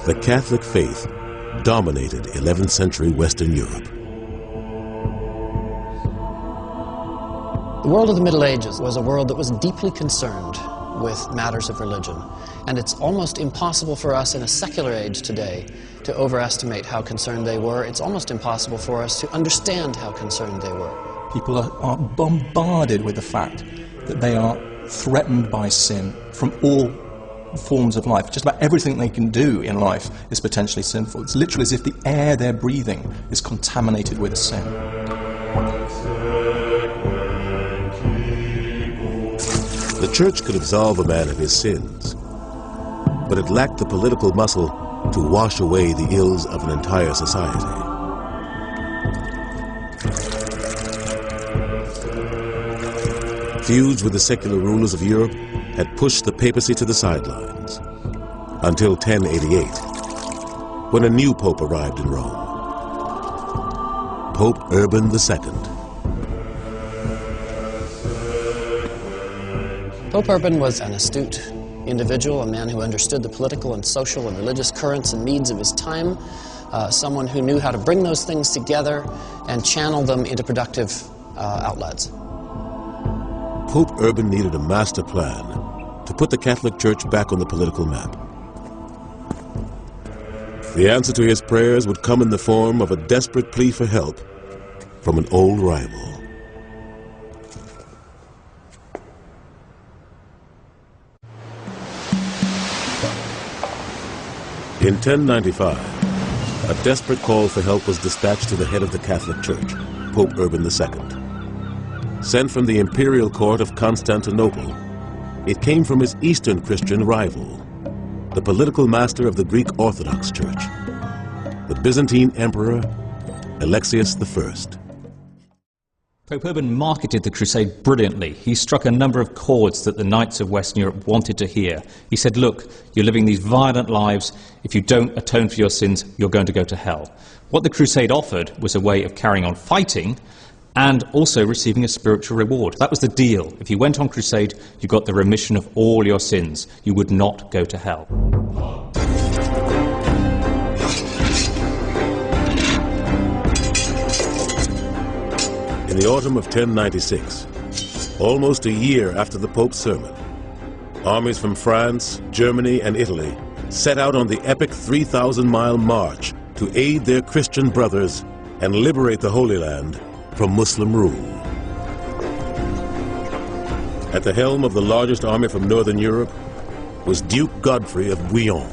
the Catholic faith dominated 11th century Western Europe. The world of the Middle Ages was a world that was deeply concerned with matters of religion. And it's almost impossible for us in a secular age today to overestimate how concerned they were. It's almost impossible for us to understand how concerned they were. People are bombarded with the fact that they are threatened by sin from all forms of life. Just about everything they can do in life is potentially sinful. It's literally as if the air they're breathing is contaminated with sin. The church could absolve a man of his sins, but it lacked the political muscle to wash away the ills of an entire society. Feuds with the secular rulers of Europe had pushed the papacy to the sidelines until 1088, when a new pope arrived in Rome, Pope Urban II. Pope Urban was an astute individual, a man who understood the political and social and religious currents and needs of his time, someone who knew how to bring those things together and channel them into productive outlets. Pope Urban needed a master plan to put the Catholic Church back on the political map. The answer to his prayers would come in the form of a desperate plea for help from an old rival. In 1095, a desperate call for help was dispatched to the head of the Catholic Church, Pope Urban II. Sent from the imperial court of Constantinople, it came from his Eastern Christian rival, the political master of the Greek Orthodox Church, the Byzantine Emperor Alexius I. Pope Urban marketed the crusade brilliantly. He struck a number of chords that the knights of Western Europe wanted to hear. He said, look, you're living these violent lives. If you don't atone for your sins, you're going to go to hell. What the crusade offered was a way of carrying on fighting and also receiving a spiritual reward. That was the deal. If you went on crusade, you got the remission of all your sins. You would not go to hell. In the autumn of 1096, almost a year after the Pope's sermon, armies from France, Germany, and Italy set out on the epic 3,000-mile march to aid their Christian brothers and liberate the Holy Land from Muslim rule. At the helm of the largest army from northern Europe was Duke Godfrey of Bouillon.